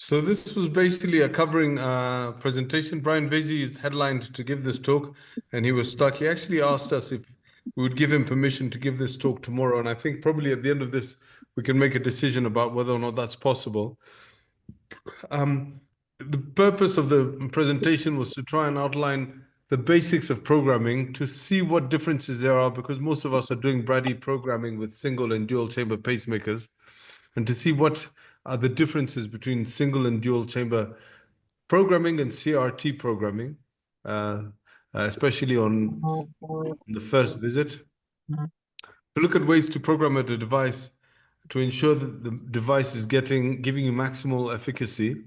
So this was basically a covering presentation. Brian Vasey is headlined to give this talk, and he was stuck. He actually asked us if we would give him permission to give this talk tomorrow, and I think probably at the end of this, we can make a decision about whether or not that's possible. The purpose of the presentation was to try and outline the basics of programming to see what differences there are, because most of us are doing Brady programming with single and dual chamber pacemakers, and to see what are the differences between single and dual chamber programming and CRT programming, especially on the first visit. To look at ways to program a device to ensure that the device is giving you maximal efficacy,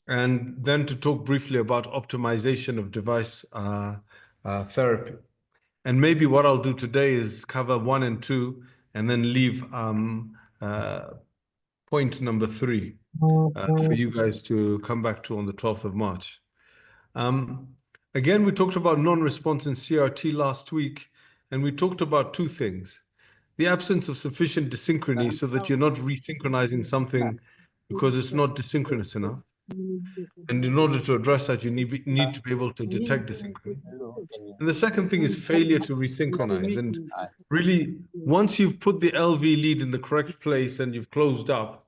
and then to talk briefly about optimization of device therapy. And maybe what I'll do today is cover 1 and 2, and then leave point number 3 for you guys to come back to on the 12th of March. Again, we talked about non-response in CRT last week, and we talked about 2 things. The absence of sufficient desynchrony so that you're not resynchronizing something because it's not desynchronous enough. And in order to address that, you need to be able to detect desynchrony. And the second thing is failure to resynchronize. And really, once you've put the LV lead in the correct place and you've closed up,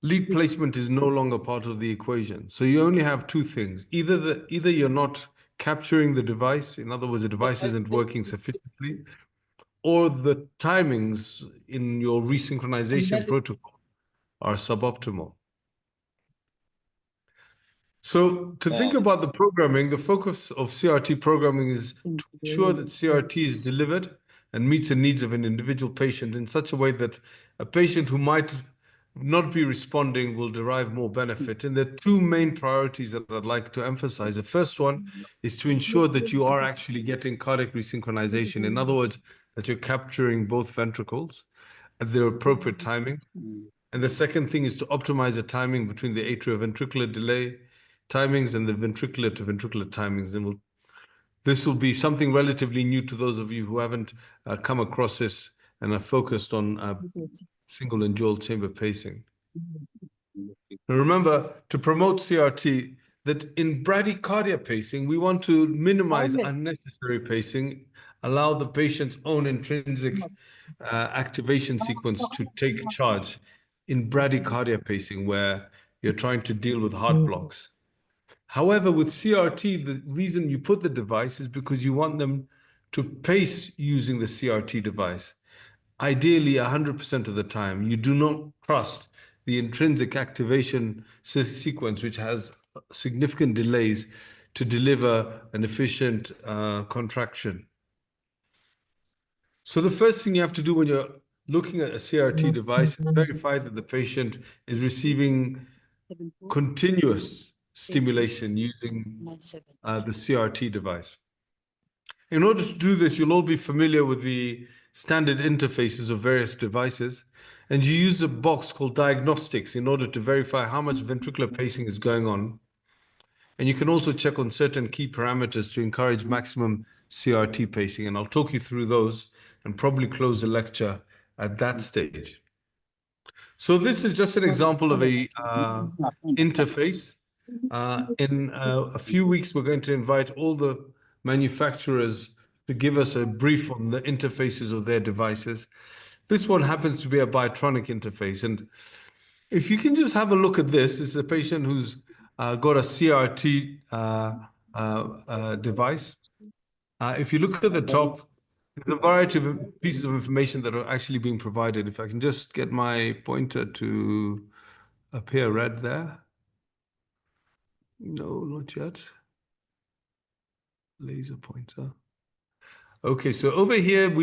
lead placement is no longer part of the equation. So you only have 2 things. Either you're not capturing the device, in other words, the device isn't working sufficiently, or the timings in your resynchronization protocol are suboptimal. So to think about the programming, the focus of CRT programming is to ensure that CRT is delivered and meets the needs of an individual patient in such a way that a patient who might not be responding will derive more benefit. And there are 2 main priorities that I'd like to emphasize. The first one is to ensure that you are actually getting cardiac resynchronization. In other words, that you're capturing both ventricles at their appropriate timing. And the second thing is to optimize the timing between the atrioventricular delay timings and the ventricular to ventricular timings. And this will be something relatively new to those of you who haven't come across this and are focused on single and dual chamber pacing. Now remember, to promote CRT, that in bradycardia pacing, we want to minimize unnecessary pacing, allow the patient's own intrinsic activation sequence to take charge in bradycardia pacing, where you're trying to deal with heart blocks. However, with CRT, the reason you put the device is because you want them to pace using the CRT device. Ideally, 100% of the time, you do not trust the intrinsic activation sequence, which has significant delays, to deliver an efficient contraction. So the first thing you have to do when you're looking at a CRT device is verify that the patient is receiving continuous stimulation using the CRT device. In order to do this, you'll all be familiar with the standard interfaces of various devices, and you use a box called diagnostics in order to verify how much ventricular pacing is going on. And you can also check on certain key parameters to encourage maximum CRT pacing, and I'll talk you through those and probably close the lecture at that stage. So this is just an example of a interface. In a few weeks, we're going to invite all the manufacturers to give us a brief on the interfaces of their devices. This one happens to be a Biotronic interface. And if you can just have a look at this, this is a patient who's got a CRT device. If you look at the top, there's a variety of pieces of information that are actually being provided. If I can just get my pointer to appear red there. No, not yet. Laser pointer. Okay, so over here,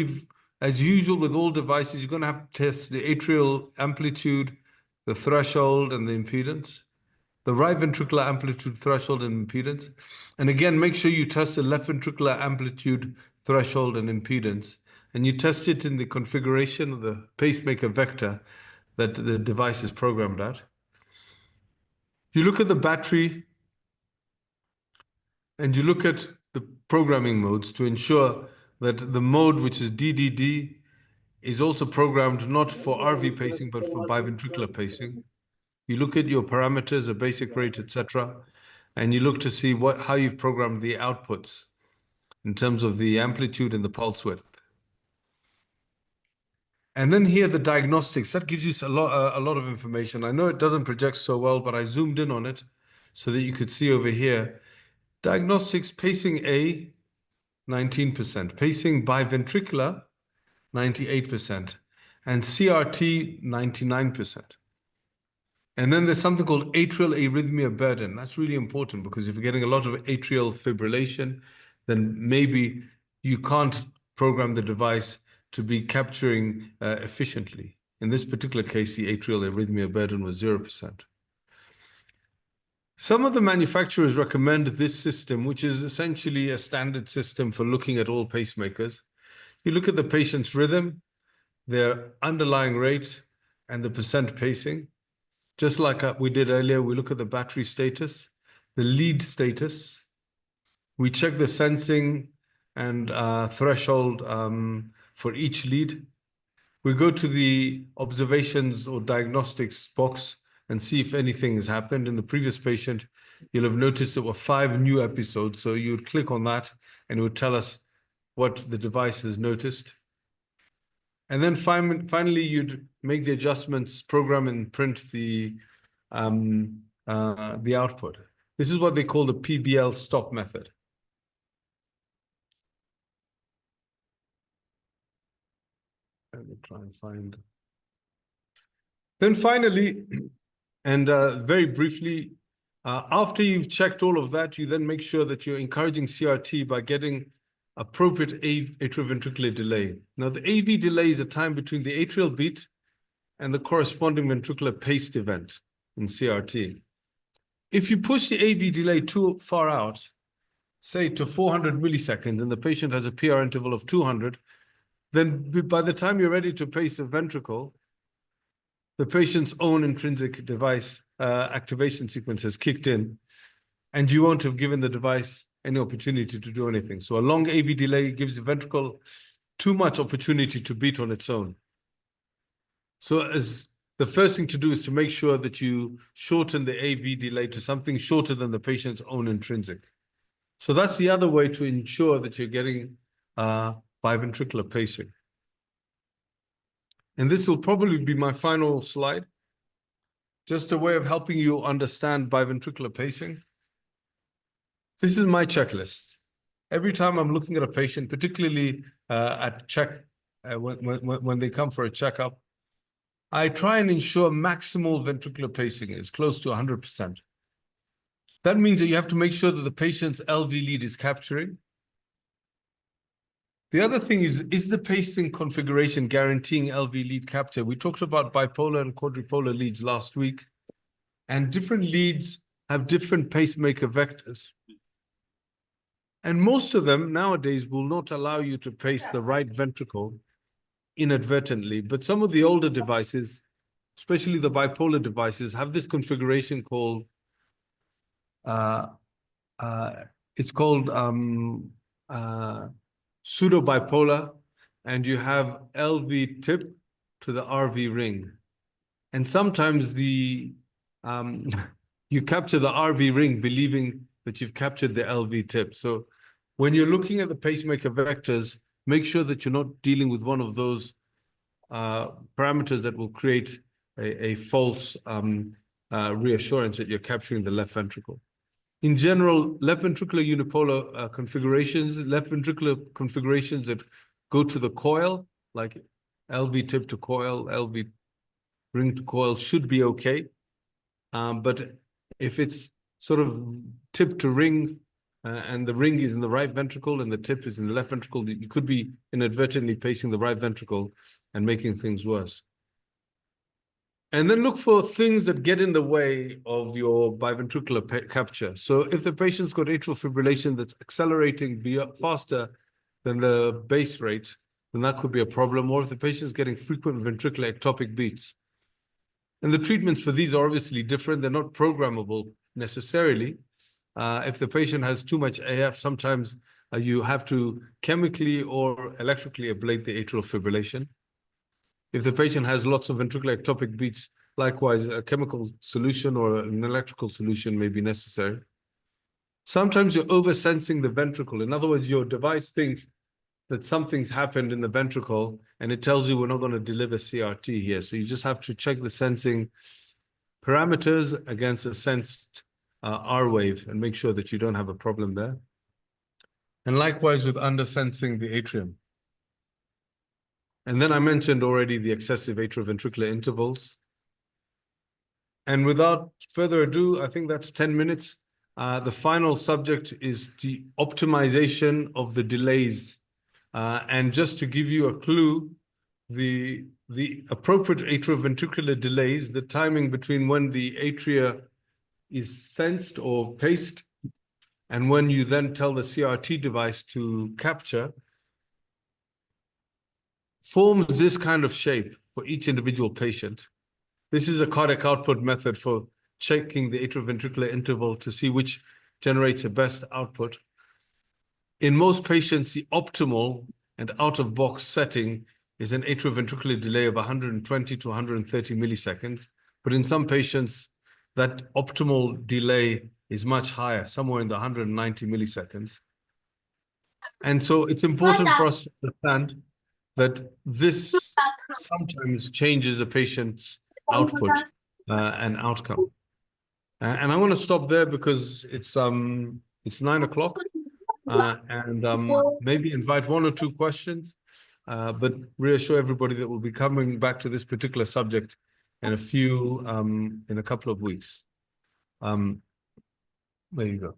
as usual with all devices, you're going to have to test the atrial amplitude, the threshold, and the impedance. The right ventricular amplitude, threshold, and impedance. And again, make sure you test the left ventricular amplitude, threshold, and impedance. And you test it in the configuration of the pacemaker vector that the device is programmed at. You look at the battery, and you look at the programming modes to ensure that the mode, which is DDD, is also programmed not for RV pacing, but for biventricular pacing. You look at your parameters, a basic rate, etc., and you look to see how you've programmed the outputs in terms of the amplitude and the pulse width. And then here, the diagnostics, that gives you a lot of information. I know it doesn't project so well, but I zoomed in on it so that you could see over here. Diagnostics, pacing A, 19%. Pacing biventricular, 98%. And CRT, 99%. And then there's something called atrial arrhythmia burden. That's really important because if you're getting a lot of atrial fibrillation, then maybe you can't program the device to be capturing efficiently. In this particular case, the atrial arrhythmia burden was 0%. Some of the manufacturers recommend this system, which is essentially a standard system for looking at all pacemakers. You look at the patient's rhythm, their underlying rate, and the percent pacing. Just like we did earlier, we look at the battery status, the lead status. We check the sensing and threshold for each lead. We go to the observations or diagnostics box and see if anything has happened. In the previous patient, you'll have noticed there were 5 new episodes. So you would click on that and it would tell us what the device has noticed. And then finally, you'd make the adjustments, program and print the output. This is what they call the PBL stop method. Let me try and find. Then finally, and very briefly, after you've checked all of that, you then make sure that you're encouraging CRT by getting appropriate atrioventricular delay. Now, the AV delay is a time between the atrial beat and the corresponding ventricular paced event in CRT. If you push the AV delay too far out, say to 400 milliseconds, and the patient has a PR interval of 200, then by the time you're ready to pace the ventricle, the patient's own intrinsic device activation sequence has kicked in, and you won't have given the device any opportunity to do anything. So a long AV delay gives the ventricle too much opportunity to beat on its own. So as the first thing to do is to make sure that you shorten the AV delay to something shorter than the patient's own intrinsic. So that's the other way to ensure that you're getting biventricular pacing. And this will probably be my final slide. Just a way of helping you understand biventricular pacing. This is my checklist. Every time I'm looking at a patient, particularly when they come for a checkup, I try and ensure maximal ventricular pacing is close to 100%. That means that you have to make sure that the patient's LV lead is capturing. The other thing is the pacing configuration guaranteeing LV lead capture? We talked about bipolar and quadrupolar leads last week, and different leads have different pacemaker vectors. And most of them nowadays will not allow you to pace the right ventricle inadvertently. But some of the older devices, especially the bipolar devices, have this configuration called, pseudo-bipolar, and you have LV tip to the RV ring. And sometimes you capture the RV ring believing that you've captured the LV tip. So when you're looking at the pacemaker vectors, make sure that you're not dealing with one of those parameters that will create a false reassurance that you're capturing the left ventricle. In general, left ventricular unipolar configurations, left ventricular configurations that go to the coil, like LV tip to coil, LV ring to coil, should be okay. But if it's sort of tip to ring, and the ring is in the right ventricle and the tip is in the left ventricle, you could be inadvertently pacing the right ventricle and making things worse. And then look for things that get in the way of your biventricular capture. So if the patient's got atrial fibrillation that's accelerating faster than the base rate, then that could be a problem. Or if the patient's getting frequent ventricular ectopic beats. And the treatments for these are obviously different. They're not programmable necessarily. If the patient has too much AF, sometimes you have to chemically or electrically ablate the atrial fibrillation. If the patient has lots of ventricular ectopic beats, Likewise, a chemical solution or an electrical solution may be necessary. Sometimes you're oversensing the ventricle. In other words, your device thinks that something's happened in the ventricle and it tells you we're not going to deliver CRT here. So you just have to check the sensing parameters against a sensed R wave and make sure that you don't have a problem there. And likewise with undersensing the atrium. And then I mentioned already the excessive atrioventricular intervals. And without further ado, I think that's 10 minutes. The final subject is the optimization of the delays. And just to give you a clue, the appropriate atrioventricular delays, the timing between when the atria is sensed or paced and when you then tell the CRT device to capture, forms this kind of shape for each individual patient. This is a cardiac output method for checking the atrioventricular interval to see which generates the best output. In most patients, the optimal and out-of-box setting is an atrioventricular delay of 120 to 130 milliseconds. But in some patients, that optimal delay is much higher, somewhere in the 190 milliseconds. And so it's important for us to understand that this sometimes changes a patient's output and outcome. And I want to stop there because it's 9 o'clock. Maybe invite one or two questions, but reassure everybody that we'll be coming back to this particular subject in a couple of weeks. There you go.